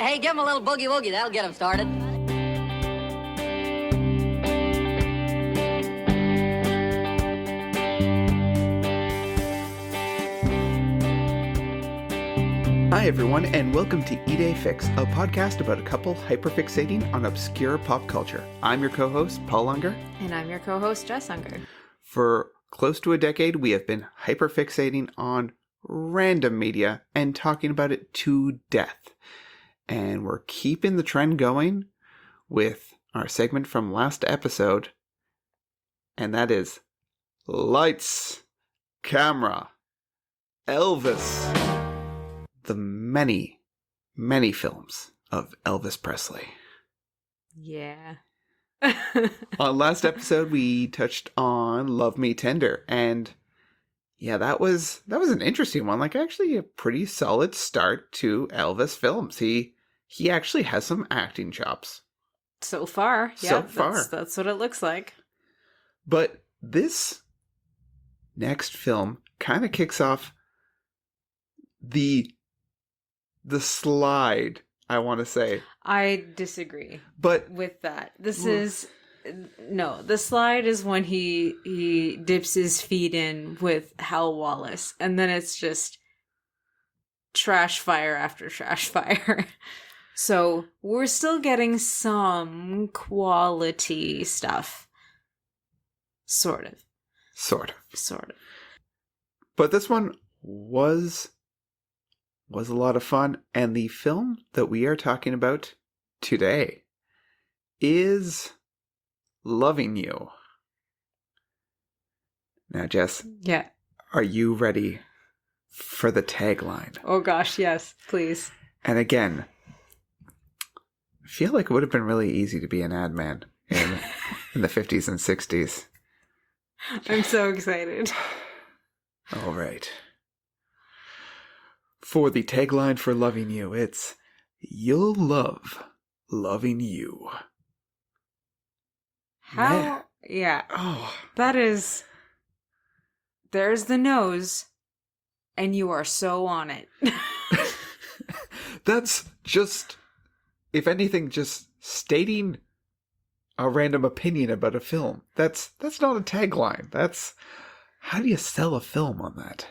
Hey, give him a little boogie-woogie. That'll get him started. Hi everyone, and welcome to Eat a Fix, a podcast about a couple hyperfixating on obscure pop culture. I'm your co-host, Paul Unger. And I'm your co-host, Jess Unger. For close to a decade, we have been hyperfixating on random media and talking about it to death. And we're keeping the trend going with our segment from last episode, and that is Lights, Camera, Elvis. The many, many films of Elvis Presley. Yeah. On last episode, we touched on Love Me Tender, and yeah, that was an interesting one. Like, actually, a pretty solid start to Elvis films. He actually has some acting chops. So far, yeah. So far. That's what it looks like. But this next film kind of kicks off the slide, I want to say. I disagree But with that. The slide is when he dips his feet in with Hal Wallace, and then it's just trash fire after trash fire. So we're still getting some quality stuff. Sort of. But this one was a lot of fun, and the film that we are talking about today is Loving You. Now, Jess. Yeah. Are you ready for the tagline? Oh gosh, yes, please. And again, I feel like it would have been really easy to be an ad man in the 50s and 60s. I'm so excited. All right. For the tagline for Loving You, it's, "You'll love loving you." How? Man. Yeah. Oh. That is... There's the nose, and you are so on it. That's just, if anything, just stating a random opinion about a film. That's not a tagline. That's, how do you sell a film on that?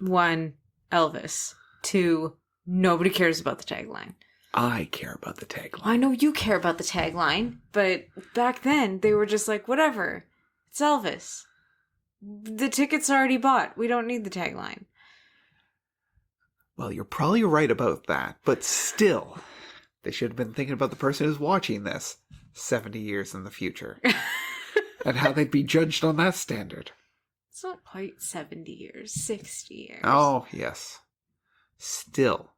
1, Elvis. 2, nobody cares about the tagline. I care about the tagline. I know you care about the tagline, but back then they were just like, whatever. It's Elvis. The ticket's already bought. We don't need the tagline. Well, you're probably right about that, but still, they should have been thinking about the person who's watching this 70 years in the future and how they'd be judged on that standard. It's not quite 70 years, 60 years. Oh, yes. Still.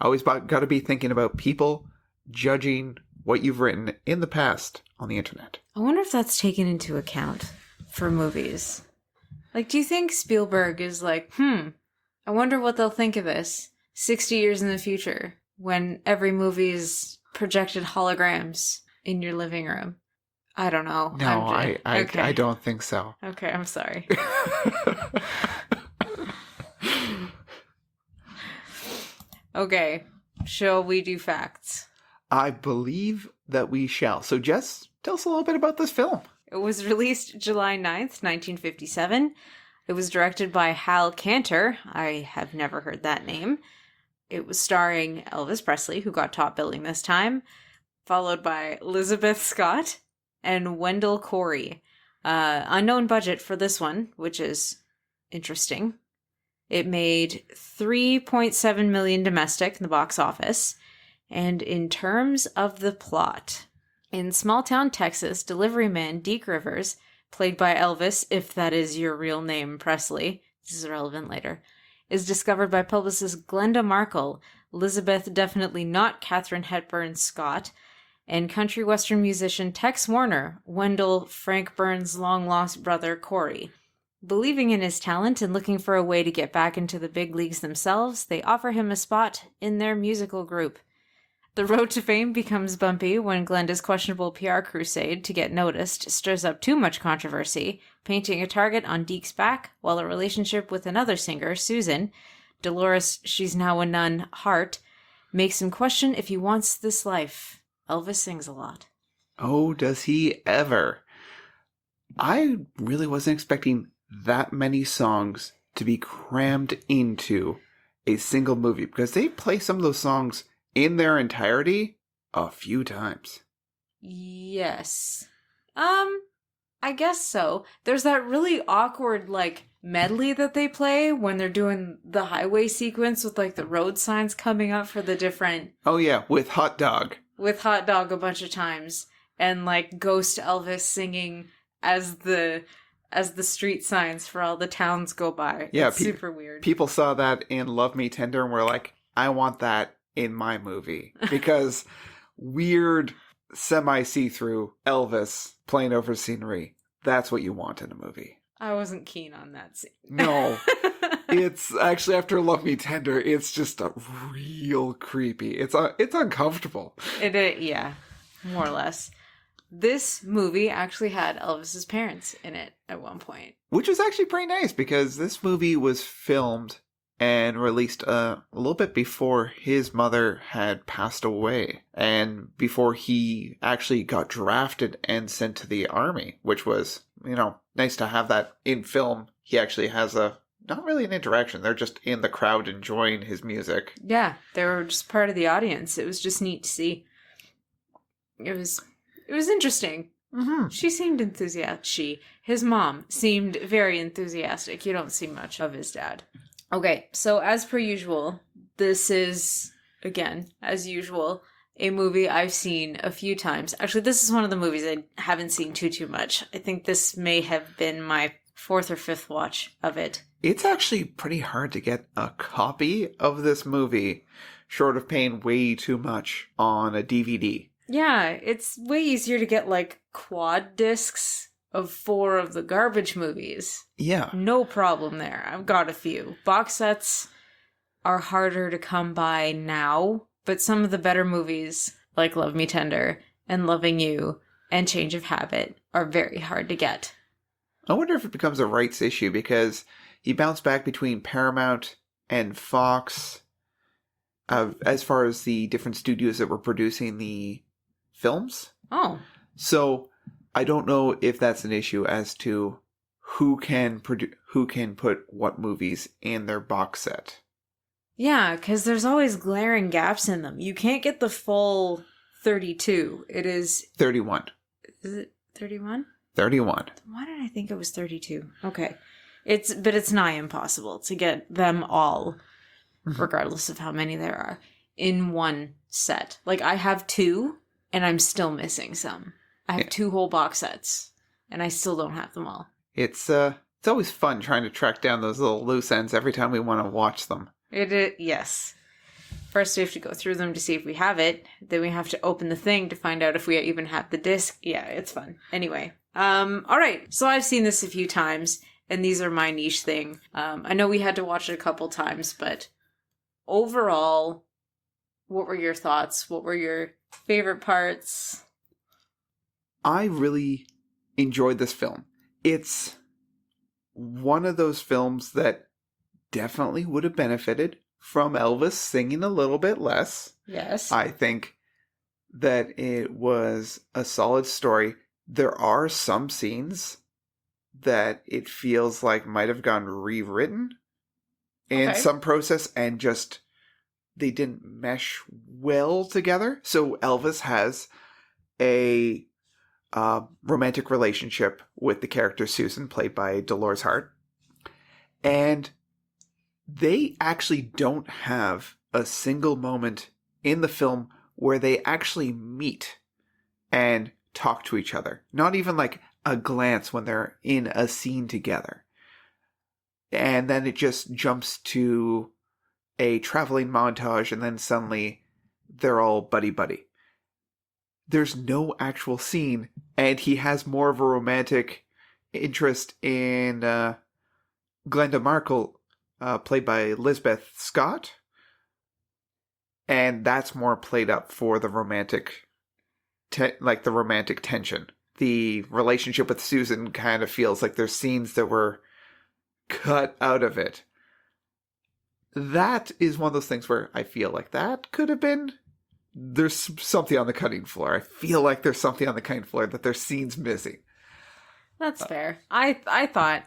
Always got to be thinking about people judging what you've written in the past on the internet. I wonder if that's taken into account for movies. Like, do you think Spielberg is like, I wonder what they'll think of this 60 years in the future when every movie is projected holograms in your living room? I don't know. No, Okay. I don't think so. Okay, I'm sorry. Okay, shall we do facts? I believe that we shall. So, Jess, tell us a little bit about this film. It was released July 9th, 1957. It was directed by Hal Cantor. I have never heard that name. It was starring Elvis Presley, who got top billing this time, followed by Lizabeth Scott and Wendell Corey. Unknown budget for this one, which is interesting. It made $3.7 million domestic in the box office. And in terms of the plot, in small-town Texas, delivery man Deke Rivers, played by Elvis, if that is your real name, Presley, this is relevant later, is discovered by publicist Glenda Markle, Elizabeth definitely not Katharine Hepburn Scott, and country western musician Tex Warner, Wendell Frank Burns' long-lost brother Corey. Believing in his talent and looking for a way to get back into the big leagues themselves, they offer him a spot in their musical group. The road to fame becomes bumpy when Glenda's questionable PR crusade to get noticed stirs up too much controversy, painting a target on Deke's back, while a relationship with another singer, Susan, Dolores She's Now a Nun Hart, makes him question if he wants this life. Elvis sings a lot. Oh, does he ever? I really wasn't expecting that many songs to be crammed into a single movie, because they play some of those songs in their entirety a few times. Yes. I guess so. There's that really awkward, like, medley that they play when they're doing the highway sequence with, like, the road signs coming up for the different... Oh yeah, with Hot Dog. With Hot Dog a bunch of times. And, like, Ghost Elvis singing as the street signs for all the towns go by. Yeah, it's super weird. People saw that in Love Me Tender and were like, I want that in my movie. Because weird, semi-see-through Elvis playing over scenery, that's what you want in a movie. I wasn't keen on that scene. No. It's actually, after Love Me Tender, it's just a real creepy. It's uncomfortable. Yeah, more or less. This movie actually had Elvis's parents in it at one point. Which was actually pretty nice, because this movie was filmed and released a little bit before his mother had passed away, and before he actually got drafted and sent to the army, which was, nice to have that in film. He actually has not really an interaction. They're just in the crowd enjoying his music. Yeah, they were just part of the audience. It was just neat to see. It was interesting. Mm-hmm. She seemed enthusiastic. His mom seemed very enthusiastic. You don't see much of his dad. Okay, so as per usual, this is, again, as usual, a movie I've seen a few times. Actually, this is one of the movies I haven't seen too much. I think this may have been my 4th or 5th watch of it. It's actually pretty hard to get a copy of this movie, short of paying way too much on a DVD. Yeah, it's way easier to get, like, quad discs of 4 of the garbage movies. Yeah. No problem there. I've got a few. Box sets are harder to come by now, but some of the better movies, like Love Me Tender and Loving You and Change of Habit, are very hard to get. I wonder if it becomes a rights issue, because he bounced back between Paramount and Fox as far as the different studios that were producing the films. Oh. So I don't know if that's an issue as to who can put what movies in their box set. Yeah, because there's always glaring gaps in them. You can't get the full 32. It is... 31. Is it 31? 31. Why did I think it was 32? Okay. But it's nigh impossible to get them all, regardless of how many there are, in one set. Like, I have 2, and I'm still missing some. I have 2 whole box sets, and I still don't have them all. It's always fun trying to track down those little loose ends every time we want to watch them. Yes. First, we have to go through them to see if we have it. Then we have to open the thing to find out if we even have the disc. Yeah, it's fun. Anyway. All right. So I've seen this a few times, and these are my niche thing. I know we had to watch it a couple times, but overall, what were your thoughts? What were your favorite parts? I really enjoyed this film. It's one of those films that definitely would have benefited from Elvis singing a little bit less. Yes. I think that it was a solid story. There are some scenes that it feels like might have gone rewritten in some process, and just they didn't mesh well together. So Elvis has a romantic relationship with the character Susan, played by Dolores Hart. And they actually don't have a single moment in the film where they actually meet and talk to each other. Not even like a glance when they're in a scene together. And then it just jumps to a traveling montage, and then suddenly they're all buddy-buddy. There's no actual scene, and he has more of a romantic interest in Glenda Markle, played by Lizabeth Scott, and that's more played up for the romantic, the romantic tension. The relationship with Susan kind of feels like there's scenes that were cut out of it. that is one of those things where I feel like that could have been, there's something on the cutting floor. I feel like there's something on the cutting floor that there's scenes missing. That's fair. I thought,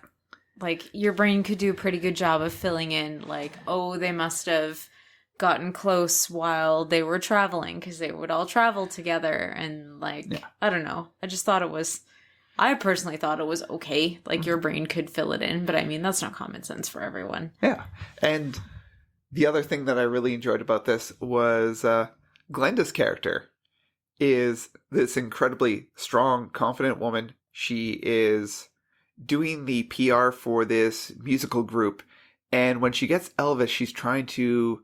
like, your brain could do a pretty good job of filling in, like, oh, they must have gotten close while they were traveling, because they would all travel together, and, like, yeah. I don't know. I personally thought it was okay. Like, your brain could fill it in, but I mean, that's not common sense for everyone. Yeah. And the other thing that I really enjoyed about this was Glenda's character is this incredibly strong, confident woman. She is doing the PR for this musical group, and when she gets Elvis, she's trying to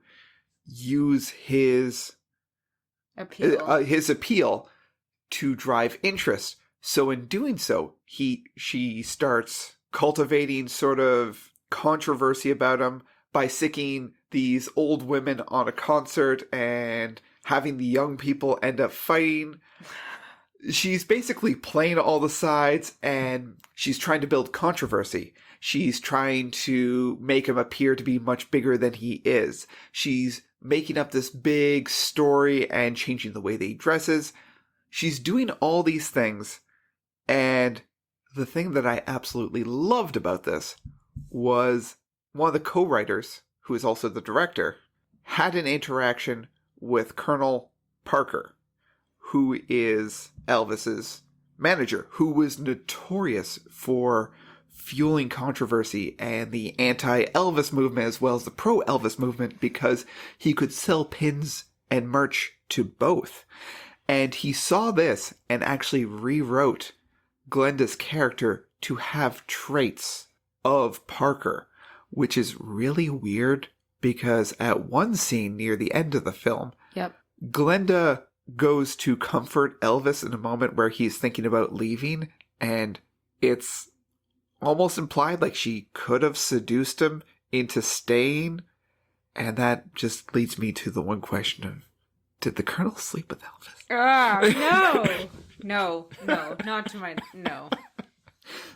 use his appeal to drive interest. So in doing so, she starts cultivating sort of controversy about him by sicking these old women on a concert and having the young people end up fighting. She's basically playing all the sides, and she's trying to build controversy. She's trying to make him appear to be much bigger than he is. She's making up this big story and changing the way that he dresses. She's doing all these things, and the thing that I absolutely loved about this was one of the co-writers, who is also the director, had an interaction with Colonel Parker, who is Elvis's manager, who was notorious for fueling controversy and the anti-Elvis movement as well as the pro-Elvis movement, because he could sell pins and merch to both. And he saw this and actually rewrote Glenda's character to have traits of Parker, which is really weird because at one scene near the end of the film, Glenda goes to comfort Elvis in a moment where he's thinking about leaving, and it's almost implied like she could have seduced him into staying, and that just leads me to the one question of, did the Colonel sleep with Elvis? No, not to my, no.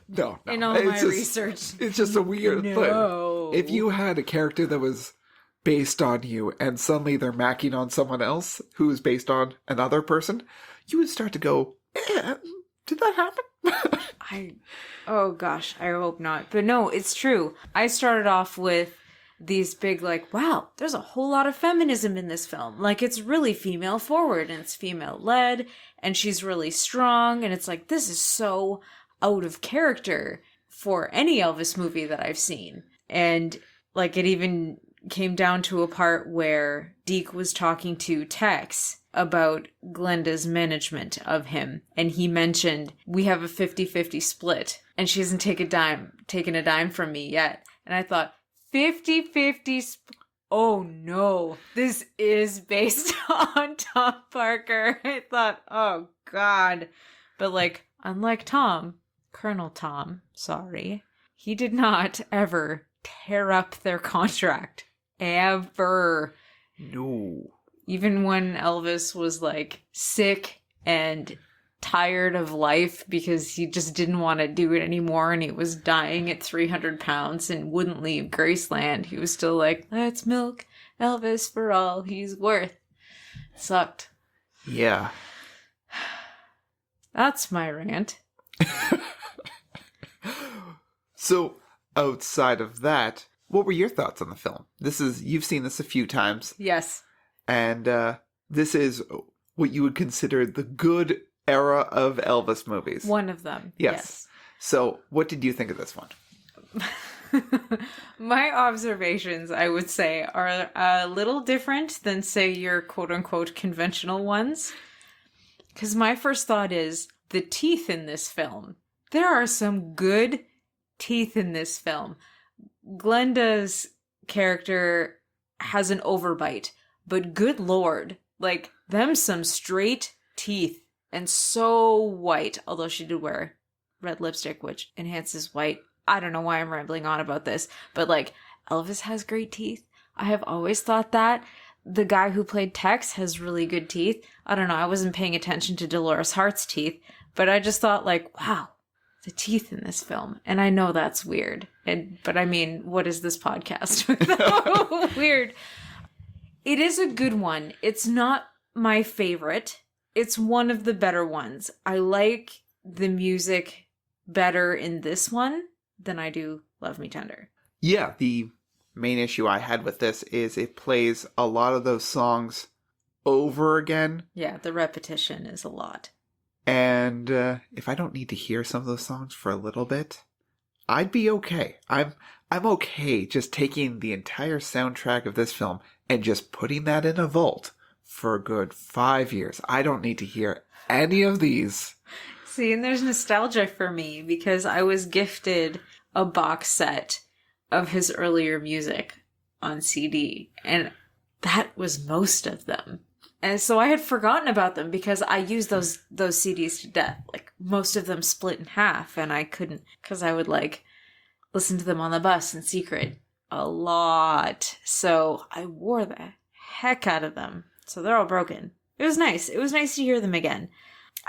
No. In all my research. It's just a weird thing. If you had a character that was based on you and suddenly they're macking on someone else who is based on another person, you would start to go, did that happen? Oh gosh, I hope not. But no, it's true. I started off with these big, like, wow, there's a whole lot of feminism in this film. Like, it's really female forward and it's female led and she's really strong. And it's like, this is so out of character for any Elvis movie that I've seen. And like, it even came down to a part where Deke was talking to Tex about Glenda's management of him. And he mentioned, we have a 50-50 split and she hasn't taken a dime from me yet. And I thought, 50-50 oh no, this is based on Tom Parker. I thought, oh God. But like, unlike Tom, Colonel Tom, sorry, he did not ever tear up their contract. Ever. No. Even when Elvis was like sick and tired of life because he just didn't want to do it anymore and he was dying at 300 pounds and wouldn't leave Graceland, he was still like, let's milk Elvis for all he's worth. Sucked. Yeah. That's my rant. So, outside of that, what were your thoughts on the film? You've seen this a few times. Yes. And this is what you would consider the good era of Elvis movies. One of them. Yes. So, what did you think of this one? My observations, I would say, are a little different than, say, your quote-unquote conventional ones. Because my first thought is, the teeth in this film. There are some good teeth in this film. Glenda's character has an overbite, but good lord, like, them some straight teeth and so white, although she did wear red lipstick, which enhances white. I don't know why I'm rambling on about this, but like, Elvis has great teeth. I have always thought that. The guy who played Tex has really good teeth. I don't know, I wasn't paying attention to Dolores Hart's teeth, but I just thought like, wow, the teeth in this film. And I know that's weird. But I mean, what is this podcast without weird? It is a good one. It's not my favorite. It's one of the better ones. I like the music better in this one than I do Love Me Tender. Yeah, the main issue I had with this is it plays a lot of those songs over again. Yeah, the repetition is a lot. And if I don't need to hear some of those songs for a little bit, I'd be okay. I'm okay just taking the entire soundtrack of this film and just putting that in a vault for a good 5 years. I don't need to hear any of these. See, and there's nostalgia for me because I was gifted a box set of his earlier music on CD, and that was most of them. And so I had forgotten about them because I used those CDs to death. Like, most of them split in half, and I couldn't, because I would, like, listen to them on the bus in secret a lot. So I wore the heck out of them. So they're all broken. It was nice. It was nice to hear them again.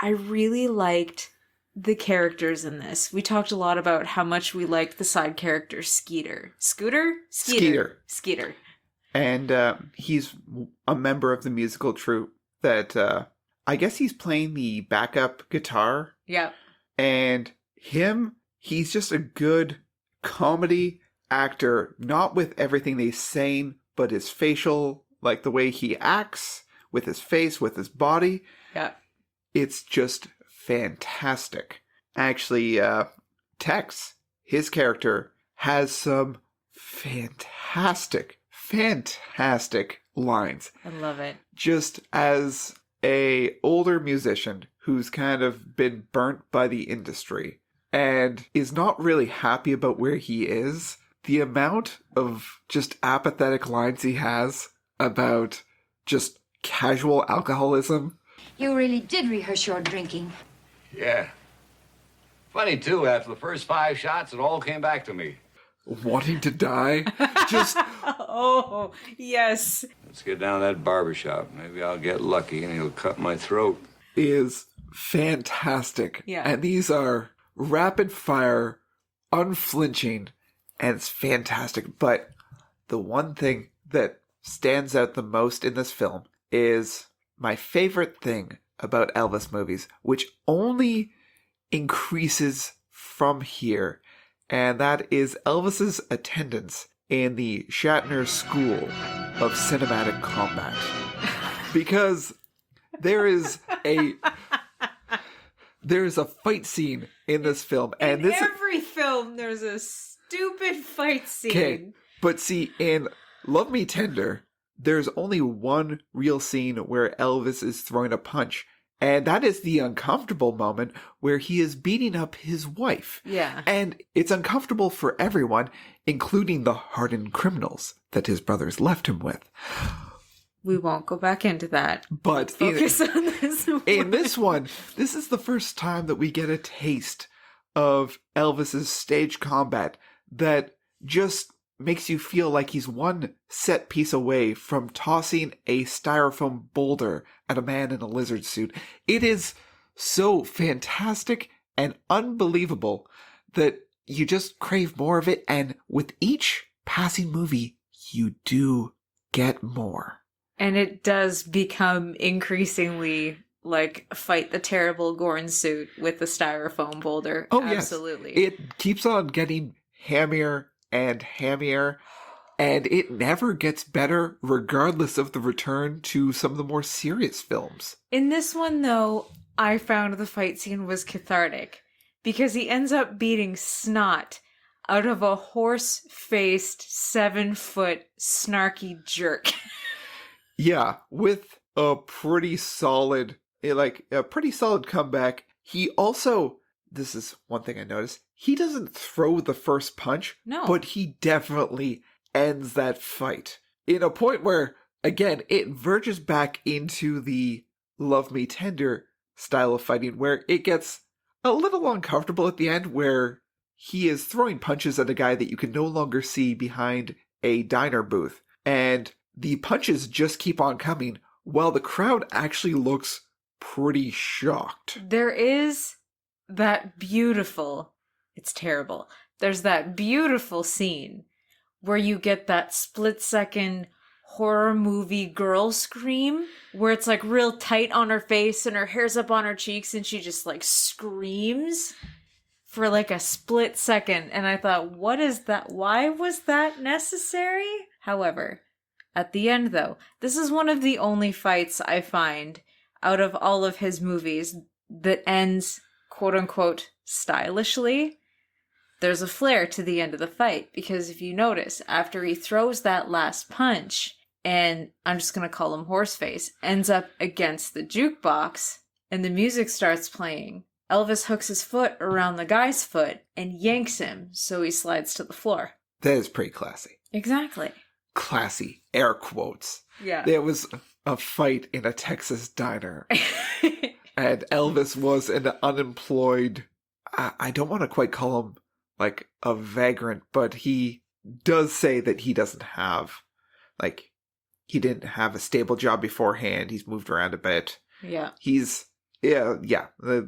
I really liked the characters in this. We talked a lot about how much we liked the side character Skeeter. Skeeter. And he's a member of the musical troupe that I guess he's playing the backup guitar. Yep. And he's just a good comedy actor, not with everything he's saying, but his facial, like the way he acts with his face, with his body. Yeah. It's just fantastic. Actually, Tex, his character, has some fantastic lines. I love it. Just as a older musician who's kind of been burnt by the industry and is not really happy about where he is, the amount of just apathetic lines he has about just casual alcoholism. You really did rehearse your drinking. Yeah. Funny, too, after the first 5 shots, it all came back to me. Wanting to die. Just... Oh, yes. Let's get down to that barber shop. Maybe I'll get lucky and he'll cut my throat. Is fantastic. Yeah. And these are rapid fire, unflinching, and it's fantastic. But the one thing that stands out the most in this film is my favorite thing about Elvis movies, which only increases from here, and that is Elvis's attendance in the Shatner School of Cinematic Combat. Because there is a fight scene in this film, and in every film there's a stupid fight scene. Okay, but see, in Love Me Tender, there's only one real scene where Elvis is throwing a punch, and that is the uncomfortable moment where he is beating up his wife. Yeah. And it's uncomfortable for everyone, including the hardened criminals that his brothers left him with. We won't go back into that. But focus on this one. In this one, this is the first time that we get a taste of Elvis's stage combat that just makes you feel like he's one set piece away from tossing a styrofoam boulder at a man in a lizard suit. It is so fantastic and unbelievable that you just crave more of it, and with each passing movie, you do get more. And it does become increasingly like fight the terrible Gorn suit with the styrofoam boulder. Oh, absolutely. Yes. It keeps on getting hammier and hammier, and it never gets better regardless of the return to some of the more serious films. In this one, though, I found the fight scene was cathartic because he ends up beating snot out of a horse-faced 7-foot snarky jerk. Yeah, with a pretty solid comeback. He also, this is one thing I noticed, he doesn't throw the first punch, no, but he definitely ends that fight in a point where, again, it verges back into the Love Me Tender style of fighting, where it gets a little uncomfortable at the end, where he is throwing punches at a guy that you can no longer see behind a diner booth, and the punches just keep on coming while the crowd actually looks pretty shocked. There is that beautiful, it's terrible. There's that beautiful scene where you get that split-second horror movie girl scream where it's like real tight on her face and her hair's up on her cheeks and she just like screams for like a split second. And I thought, what is that? Why was that necessary? However, at the end though, this is one of the only fights I find out of all of his movies that ends quote unquote stylishly. There's a flair to the end of the fight because if you notice, after he throws that last punch, and I'm just going to call him Horseface, ends up against the jukebox, and the music starts playing, Elvis hooks his foot around the guy's foot and yanks him so he slides to the floor. That is pretty classy. Exactly. Classy, air quotes. Yeah. There was a fight in a Texas diner, and Elvis was an unemployed, I don't want to quite call him like a vagrant, but he does say that he doesn't have, like, he didn't have a stable job beforehand. He's moved around a bit. Yeah.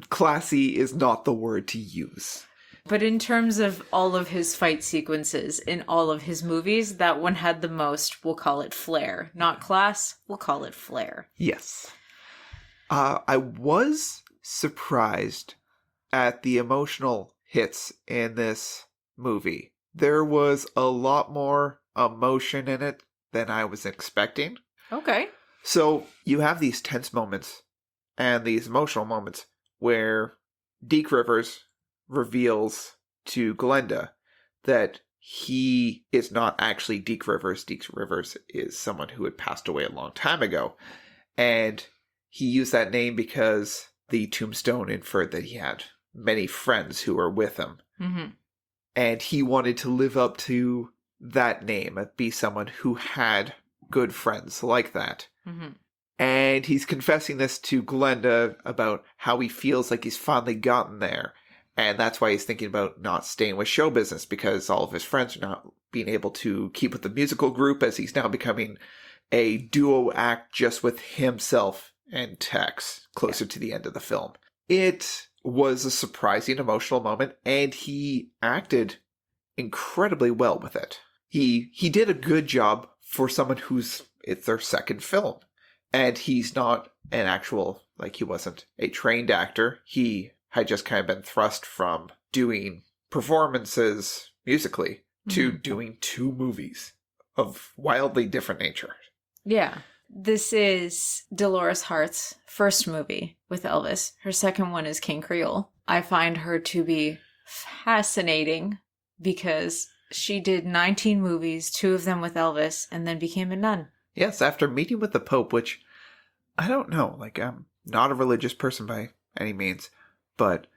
Classy is not the word to use. But in terms of all of his fight sequences in all of his movies, that one had the most, we'll call it flair. Not class, we'll call it flair. Yes. I was surprised at the emotional hits in this movie. There was a lot more emotion in it than I was expecting. Okay. So you have these tense moments and these emotional moments where Deke Rivers reveals to Glenda that he is not actually Deke Rivers. Deke Rivers is someone who had passed away a long time ago. And he used that name because the tombstone inferred that he had many friends who were with him. Mm-hmm. And he wanted to live up to that name, be someone who had good friends like that. Mm-hmm. And he's confessing this to Glenda about how he feels like he's finally gotten there. And that's why he's thinking about not staying with show business, because all of his friends are not being able to keep with the musical group, as he's now becoming a duo act just with himself and Tex closer to the end of the film. It was a surprising emotional moment, and he acted incredibly well with it. He did a good job for someone it's their second film. And he's not an actual, like, he wasn't a trained actor. He had just kind of been thrust from doing performances musically to doing 2 movies of wildly different nature. Yeah. This is Dolores Hart's first movie with Elvis. Her second one is King Creole. I find her to be fascinating because she did 19 movies, 2 of them with Elvis, and then became a nun. Yes, after meeting with the Pope, which, I don't know, like, I'm not a religious person by any means, but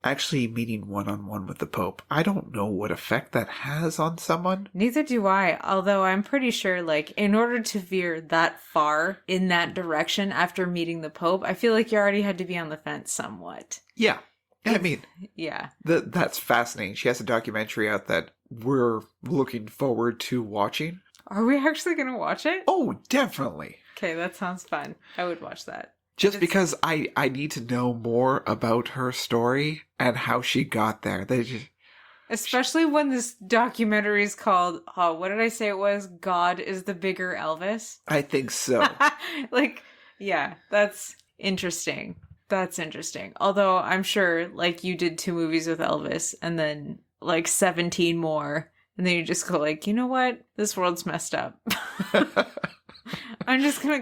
actually meeting one-on-one with the Pope, I don't know what effect that has on someone. Neither do I, although I'm pretty sure, like, in order to veer that far in that direction after meeting the Pope, I feel like you already had to be on the fence somewhat. Yeah. I mean, yeah. That's fascinating. She has a documentary out that we're looking forward to watching. Are we actually going to watch it? Oh, definitely. Okay, that sounds fun. I would watch that. Just because I need to know more about her story and how she got there. Especially when this documentary is called, what did I say it was? God is the Bigger Elvis? I think so. Like, yeah, that's interesting. That's interesting. Although I'm sure, like, you did 2 movies with Elvis and then, like, 17 more. And then you just go, like, you know what? This world's messed up. I'm going to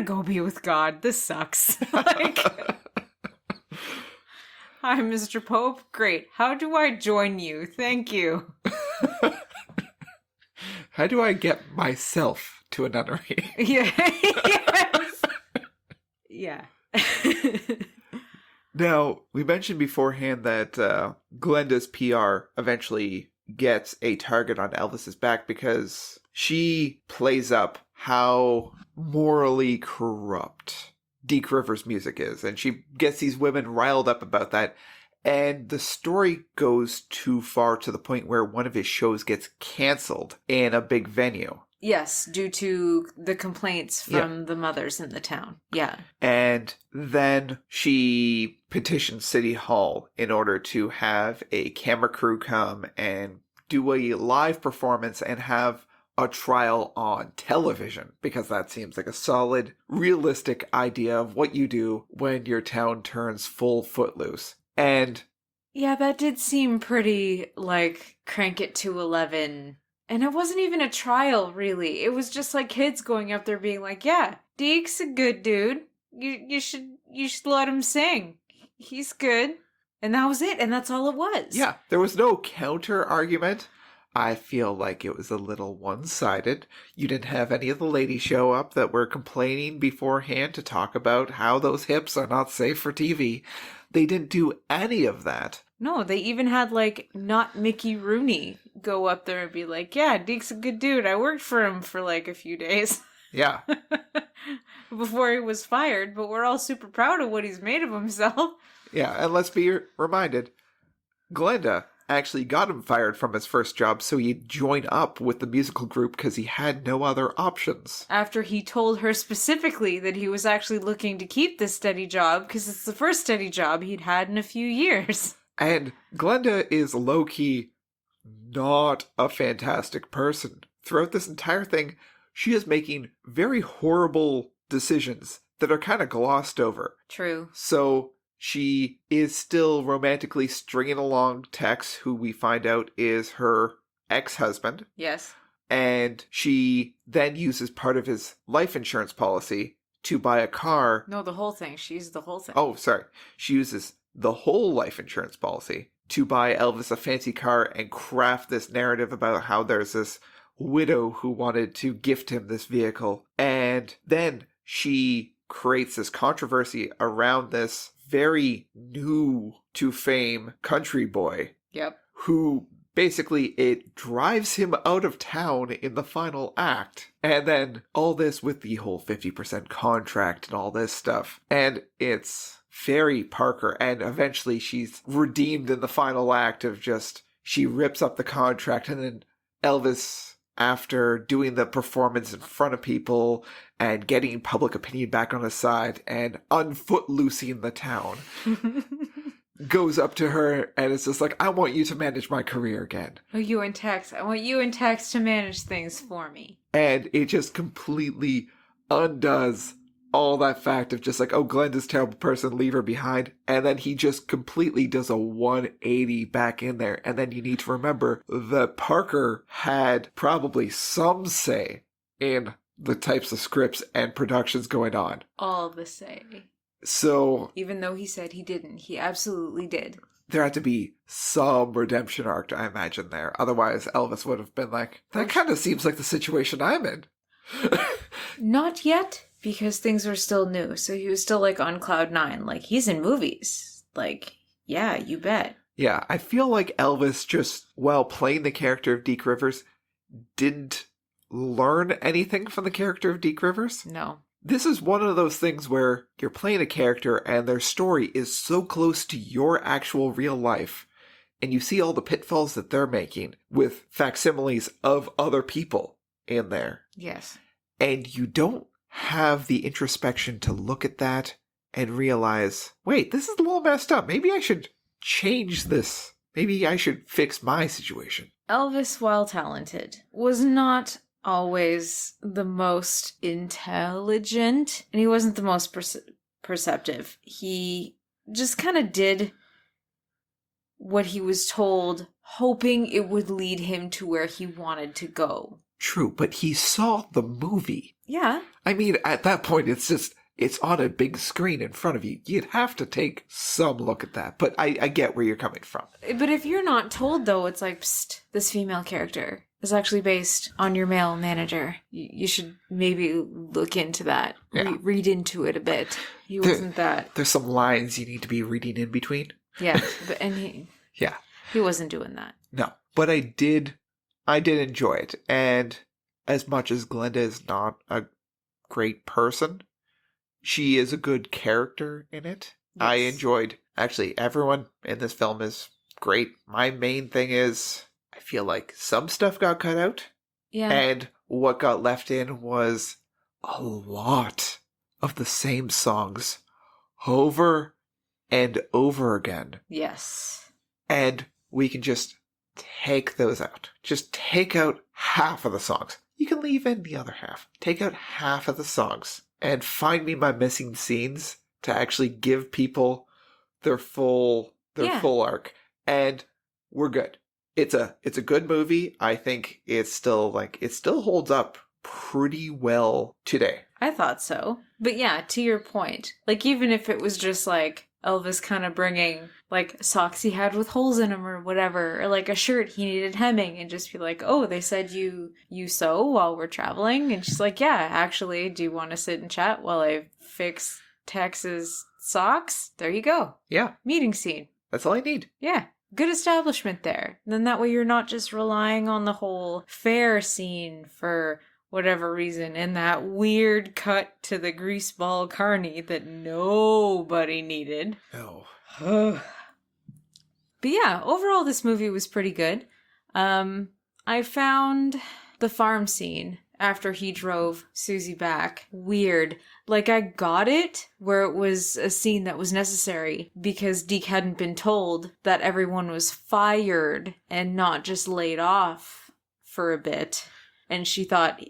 go be with God. This sucks. Like, hi, Mr. Pope. Great. How do I join you? Thank you. How do I get myself to a nunnery? Yeah. Yes. Yeah. Now, we mentioned beforehand that Glenda's PR eventually gets a target on Elvis's back because she plays up how morally corrupt Deke Rivers' music is. And she gets these women riled up about that. And the story goes too far to the point where one of his shows gets canceled in a big venue. Yes, due to the complaints from the mothers in the town. Yeah. And then she petitioned City Hall in order to have a camera crew come and do a live performance and have a trial on television, because that seems like a solid, realistic idea of what you do when your town turns full footloose. And yeah, that did seem pretty, like, crank it to 11. And it wasn't even a trial, really. It was just, like, kids going up there being like, yeah, Deke's a good dude. You should let him sing. He's good. And that was it. And that's all it was. yeah, there was no counter argument. I feel like it was a little one-sided. You didn't have any of the ladies show up that were complaining beforehand to talk about how those hips are not safe for TV. They didn't do any of that. No, they even had, like, not Mickey Rooney go up there and be like, yeah, Deke's a good dude. I worked for him for, like, a few days. Yeah. Before he was fired, but we're all super proud of what he's made of himself. Yeah, and let's be reminded, Glenda actually got him fired from his first job so he'd join up with the musical group because he had no other options. After he told her specifically that he was actually looking to keep this steady job because it's the first steady job he'd had in a few years. And Glenda is low-key not a fantastic person. Throughout this entire thing, she is making very horrible decisions that are kind of glossed over. True. So she is still romantically stringing along Tex, who we find out is her ex-husband. Yes. And she then uses part of his life insurance policy to buy a car. No, the whole thing. She used the whole thing. Oh, sorry. She uses the whole life insurance policy to buy Elvis a fancy car and craft this narrative about how there's this widow who wanted to gift him this vehicle. And then she creates this controversy around this very new to fame country boy. Yep. Who basically it drives him out of town in the final act. And then all this with the whole 50% contract and all this stuff. And it's very Parker, and eventually she's redeemed in the final act of just, she rips up the contract, and then Elvis, after doing the performance in front of people and getting public opinion back on his side and unfootloosing the town, goes up to her and is just like, I want you to manage my career again. Oh, you and Tex. I want you and Tex to manage things for me. And it just completely undoes all that fact of just like, oh, Glenda's a terrible person, leave her behind. And then he just completely does a 180 back in there. And then you need to remember that Parker had probably some say in the types of scripts and productions going on. All the say. So, even though he said he didn't, he absolutely did. There had to be some redemption arc, I imagine, there. Otherwise, Elvis would have been like, that kind of seems like the situation I'm in. Not yet, because things were still new. So he was still, like, on cloud nine. Like, he's in movies. Like, yeah, you bet. Yeah, I feel like Elvis just, while playing the character of Deke Rivers, didn't learn anything from the character of Deke Rivers. No. This is one of those things where you're playing a character and their story is so close to your actual real life, and you see all the pitfalls that they're making with facsimiles of other people in there. Yes. And you don't have the introspection to look at that and realize, wait, this is a little messed up. Maybe I should change this. Maybe I should fix my situation. Elvis, while talented, was not always the most intelligent, and he wasn't the most perceptive. He just kind of did what he was told, hoping it would lead him to where he wanted to go. True, but he saw the movie. Yeah. I mean, at that point, it's on a big screen in front of you. You'd have to take some look at that. But I get where you're coming from. But if you're not told, though, it's like, psst, this female character is actually based on your male manager. You should maybe look into that. Yeah. Read into it a bit. He wasn't that. There's some lines you need to be reading in between. Yeah, and he wasn't doing that. No, but I did enjoy it. And as much as Glenda is not a great person, she is a good character in it. Yes. I enjoyed, actually, everyone in this film is great. My main thing is, I feel like some stuff got cut out. Yeah. And what got left in was a lot of the same songs over and over again. Yes. And we can just take those out. Just take out half of the songs. You can leave in the other half. Take out half of the songs and find me my missing scenes to actually give people their full arc. And we're good. It's a good movie. I think it still holds up pretty well today. I thought so. But yeah, to your point, like even if it was just like Elvis kind of bringing like socks he had with holes in them or whatever, or like a shirt he needed hemming, and just be like, oh, they said you sew while we're traveling, and she's like, yeah, actually, do you want to sit and chat while I fix Tex's socks? There you go. Yeah. Meeting scene. That's all I need. Yeah. Good establishment there. Then that way you're not just relying on the whole fair scene for whatever reason, and that weird cut to the greaseball carny that nobody needed. No. But yeah, overall this movie was pretty good. I found the farm scene after he drove Susie back weird. Like, I got it where it was a scene that was necessary because Deke hadn't been told that everyone was fired and not just laid off for a bit. And she thought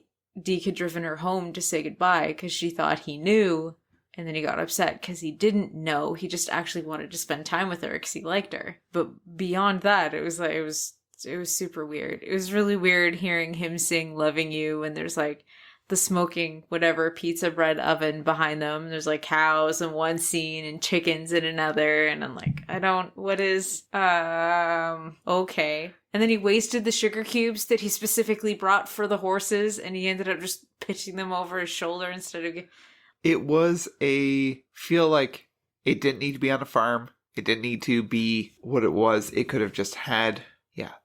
Deke had driven her home to say goodbye because she thought he knew. And then he got upset because he didn't know. He just actually wanted to spend time with her because he liked her. But beyond that, it was super weird. It was really weird hearing him sing Loving You, and there's like the smoking whatever pizza bread oven behind them. There's like cows in one scene and chickens in another, and I'm like, okay. And then he wasted the sugar cubes that he specifically brought for the horses, and he ended up just pitching them over his shoulder instead of... It was feel like it didn't need to be on a farm. It didn't need to be what it was. It could have just had,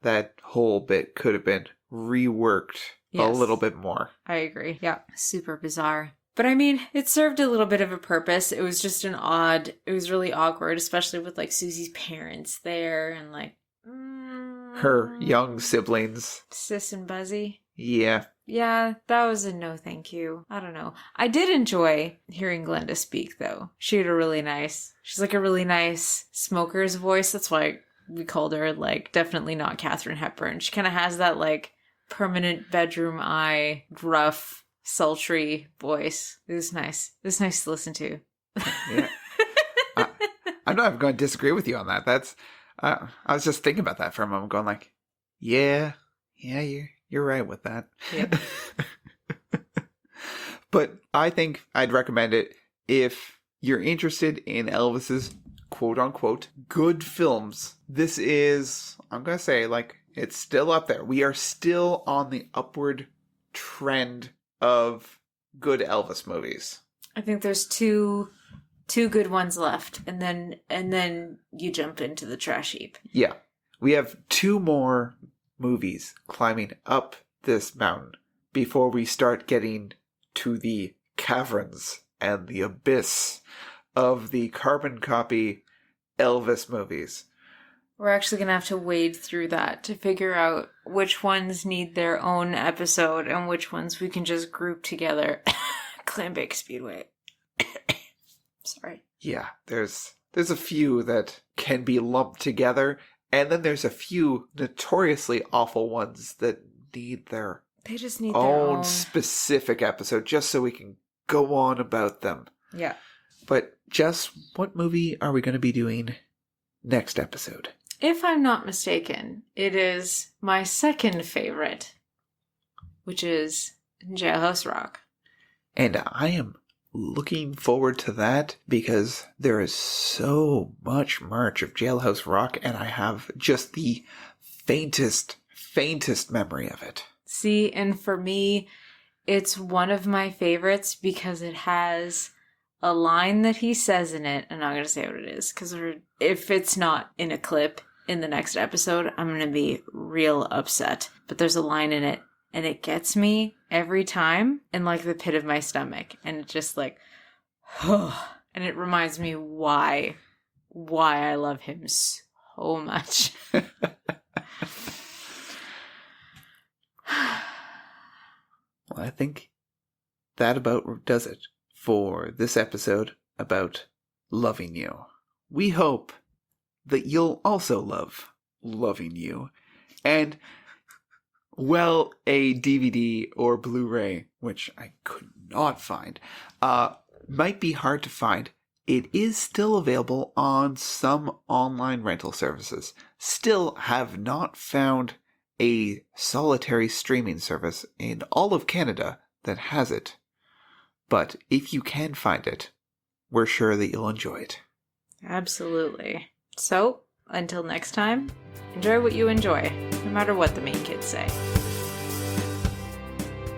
that whole bit could have been reworked a little bit more. I agree. Yeah. Super bizarre. But I mean, it served a little bit of a purpose. It was just it was really awkward, especially with like Susie's parents there and like... her young siblings. Sis and Buzzy. Yeah. Yeah, that was a no thank you. I don't know. I did enjoy hearing Glenda speak, though. She's like a really nice smoker's voice. That's why we called her, like, definitely not Katharine Hepburn. She kind of has that, like, permanent bedroom eye, gruff, sultry voice. It was nice. It was nice to listen to. Yeah. I'm not going to disagree with you on that. That's... I was just thinking about that for a moment, going like, yeah, you're right with that. Yeah. But I think I'd recommend it if you're interested in Elvis's quote-unquote good films. This is, I'm going to say, like, it's still up there. We are still on the upward trend of good Elvis movies. I think there's two good ones left, and then you jump into the trash heap. Yeah. We have 2 more movies climbing up this mountain before we start getting to the caverns and the abyss of the carbon copy Elvis movies. We're actually going to have to wade through that to figure out which ones need their own episode and which ones we can just group together. Clambake Speedway. Sorry. Yeah, there's a few that can be lumped together, and then there's a few notoriously awful ones that need their own specific episode just so we can go on about them. Yeah. But Jess, what movie are we going to be doing next episode? If I'm not mistaken, it is my second favorite, which is Jailhouse Rock. And I am looking forward to that because there is so much merch of Jailhouse Rock and I have just the faintest memory of it. See, and for me, it's one of my favorites because it has a line that he says in it. I'm not going to say what it is because if it's not in a clip in the next episode, I'm going to be real upset. But there's a line in it and it gets me every time in like the pit of my stomach. And it just like, and it reminds me why I love him so much. I think that about does it for this episode about loving you. We hope that you'll also love loving you. And, well, a DVD or Blu-ray, which I could not find, might be hard to find. It is still available on some online rental services. Still have not found a solitary streaming service in all of Canada that has it. But if you can find it, we're sure that you'll enjoy it. Absolutely. So, until next time, enjoy what you enjoy, no matter what the main kids say.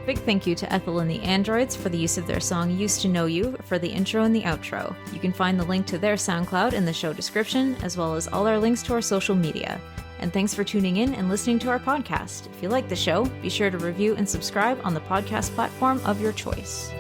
Big thank you to Ethel and the Androids for the use of their song Used to Know You for the intro and the outro. You can find the link to their SoundCloud in the show description, as well as all our links to our social media. And thanks for tuning in and listening to our podcast. If you like the show, be sure to review and subscribe on the podcast platform of your choice.